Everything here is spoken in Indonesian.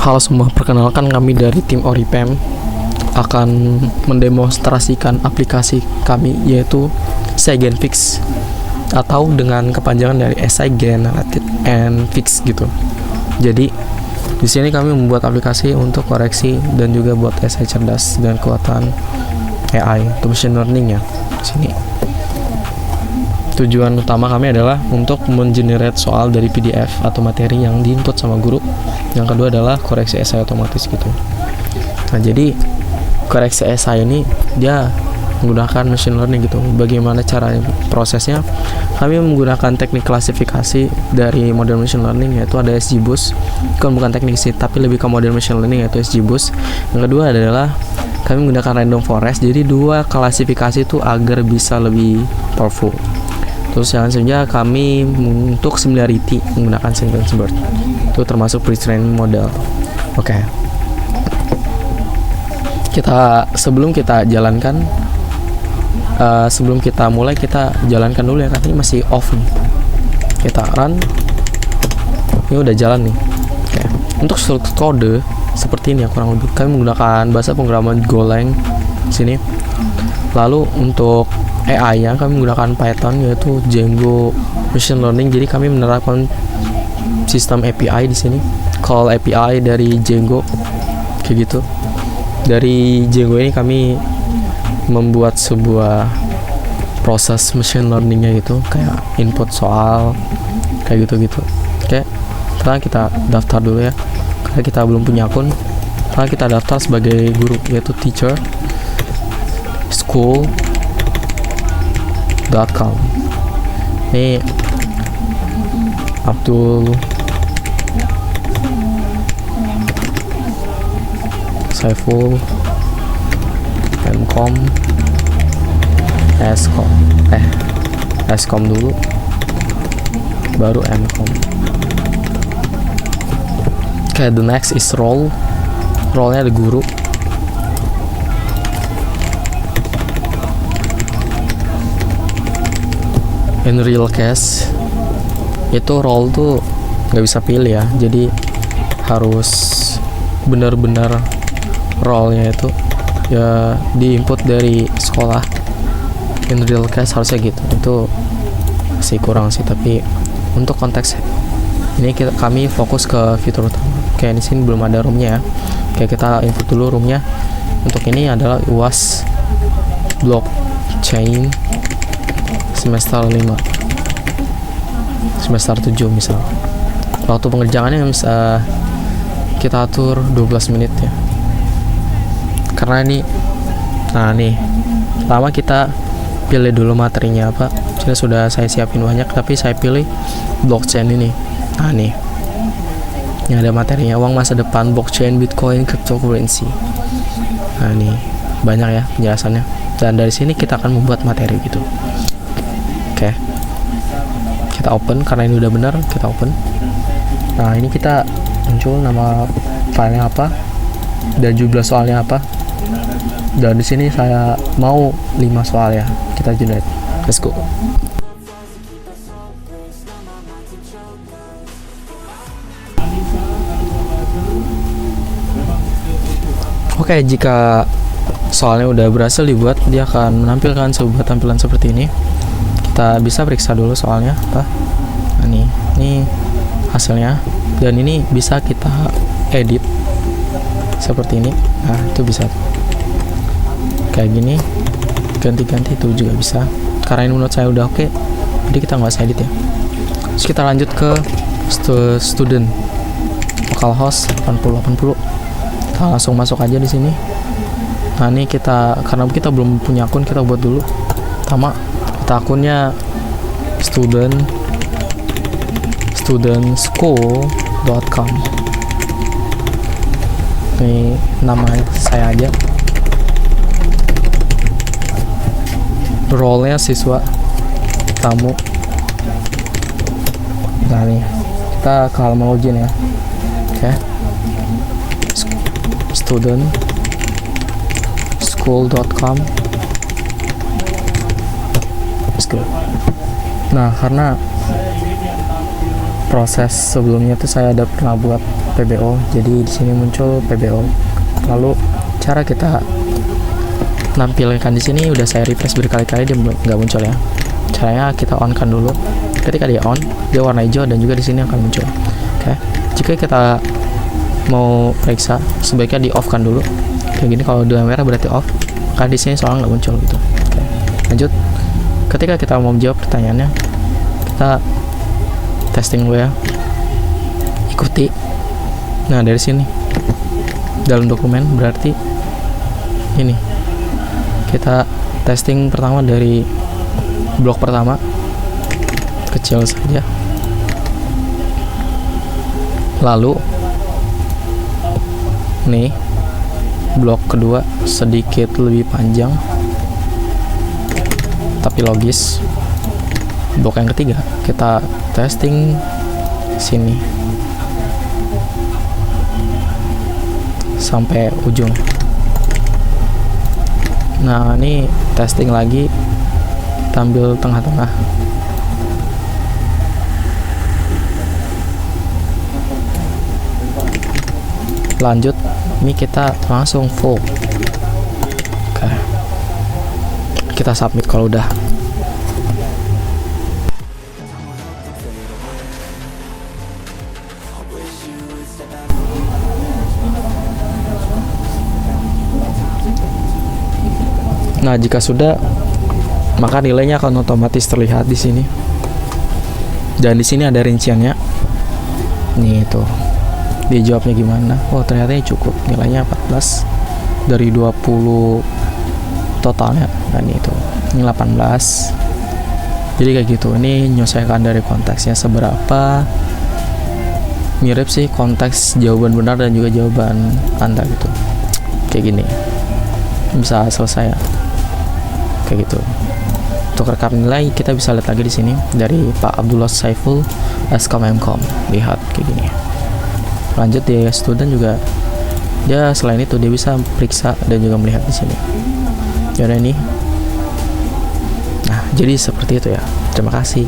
Halo semua, perkenalkan kami dari tim Oripem akan mendemonstrasikan aplikasi kami yaitu SciGenFix atau dengan kepanjangan dari SI Generated and Fix gitu. Jadi di sini kami membuat aplikasi untuk koreksi dan juga buat SI cerdas dengan kekuatan AI atau machine learning ya. Sini. Tujuan utama kami adalah untuk mengenerate soal dari PDF atau materi yang diinput sama guru. Yang kedua adalah koreksi esai otomatis gitu. Nah, jadi koreksi esai ini dia menggunakan machine learning gitu. Bagaimana cara prosesnya? Kami menggunakan teknik klasifikasi dari model machine learning yaitu ada SGBoost. Bukan teknik sih, tapi lebih ke model machine learning yaitu SGBoost. Yang kedua adalah kami menggunakan random forest. Jadi dua klasifikasi itu agar bisa lebih powerful. Terus yang selanjutnya kami untuk similarity menggunakan sentence bird. Itu termasuk pre-trained model. Oke. Sebelum kita jalankan, sebelum kita mulai kita jalankan dulu ya, karena ini masih off nih. Kita run. Ini udah jalan nih. Oke. Untuk struktur kode seperti ini ya kurang lebih. Kami menggunakan bahasa pemrograman Golang sini. Lalu untuk AI yang kami menggunakan Python yaitu Django Machine Learning. Jadi kami menerapkan sistem API di sini. Call API dari Django kayak gitu. Dari Django ini kami membuat sebuah proses machine learningnya gitu, kayak input soal kayak gitu-gitu. Oke, sekarang kita daftar dulu ya, karena kita belum punya akun. Sekarang kita daftar sebagai guru yaitu teacher school.com. Ini Abdul Saiful Mcom Scom dulu baru Mcom. Okay, the next is role-nya ada guru. In real case itu role tuh nggak bisa pilih ya, jadi harus benar-benar role-nya itu ya diinput dari sekolah. In real case harusnya gitu, itu masih kurang sih, tapi untuk konteks ini kami fokus ke fitur utama. Kayak di sini belum ada roomnya ya. Kayak kita input dulu roomnya. Untuk ini adalah UAS blockchain semester 5 semester 7 misal. Waktu pengerjaannya bisa kita atur 12 menit ya, karena ini pertama kita pilih dulu materinya apa. Sudah saya siapin banyak, tapi saya pilih blockchain ini. Nah nih, ini ada materinya, uang masa depan blockchain Bitcoin cryptocurrency. Nah nih banyak ya penjelasannya, dan dari sini kita akan membuat materi gitu. Oke, kita open karena ini udah benar, kita open. Nah ini kita muncul nama filenya apa dan jumlah soalnya apa. Dan di sini saya mau 5 soal ya, kita generate. Let's go. Oke, jika soalnya udah berhasil dibuat, dia akan menampilkan sebuah tampilan seperti ini. Kita bisa periksa dulu soalnya apa. Nah, ini hasilnya, dan ini bisa kita edit seperti ini. Nah itu bisa kayak gini, ganti-ganti itu juga bisa. Karena ini menurut saya udah oke, jadi kita nggak usah edit ya. Terus kita lanjut ke student localhost 8080. Kita langsung masuk aja di sini. Nah ini karena kita belum punya akun, kita buat dulu. Pertama kita akunnya studentschool.com. Ini nama saya aja. Role-nya siswa tamu. Nah nih kita ke halaman login ya. Oke. Studentschool.com. Let's go. Nah karena proses sebelumnya tuh saya ada pernah buat PBO. Jadi di sini muncul PBO. Lalu cara kita nampilkan di sini udah saya refresh berkali-kali, dia nggak muncul ya. Caranya kita on kan dulu. Ketika dia on, dia warna hijau dan juga di sini akan muncul. Oke. Jika kita mau periksa, sebaiknya di off kan dulu. Kayak gini, kalau udah merah berarti off. Karena di sini soalnya nggak muncul gitu. Oke. Lanjut. Ketika kita mau menjawab pertanyaannya, kita testing dulu ya. Ikuti. Nah, dari sini dalam dokumen berarti ini kita testing pertama dari blok pertama, kecil saja. Lalu nih blok kedua sedikit lebih panjang tapi logis. Blok yang ketiga kita testing sini sampai ujung. Nah, ini testing lagi, tampil tengah-tengah. Lanjut, ini kita langsung full. Oke. Kita submit kalau udah. Nah, jika sudah, maka nilainya akan otomatis terlihat di sini. Dan di sini ada rinciannya. Nih itu. Dia jawabnya gimana? Oh, ternyata ini cukup. Nilainya 14 dari 20 totalnya. Dan itu. Ini 18. Jadi kayak gitu. Ini menyesuaikan dari konteksnya seberapa mirip sih konteks jawaban benar dan juga jawaban Anda gitu. Kayak gini. Bisa selesai ya. Kayak gitu. Untuk rekap nilai kita bisa lihat lagi di sini dari Pak Abdullah Saiful SKM.com. Lihat kayak gini. Lanjut di student juga, dia selain itu dia bisa periksa dan juga melihat di sini. Jadi ini. Nah, jadi seperti itu ya. Terima kasih.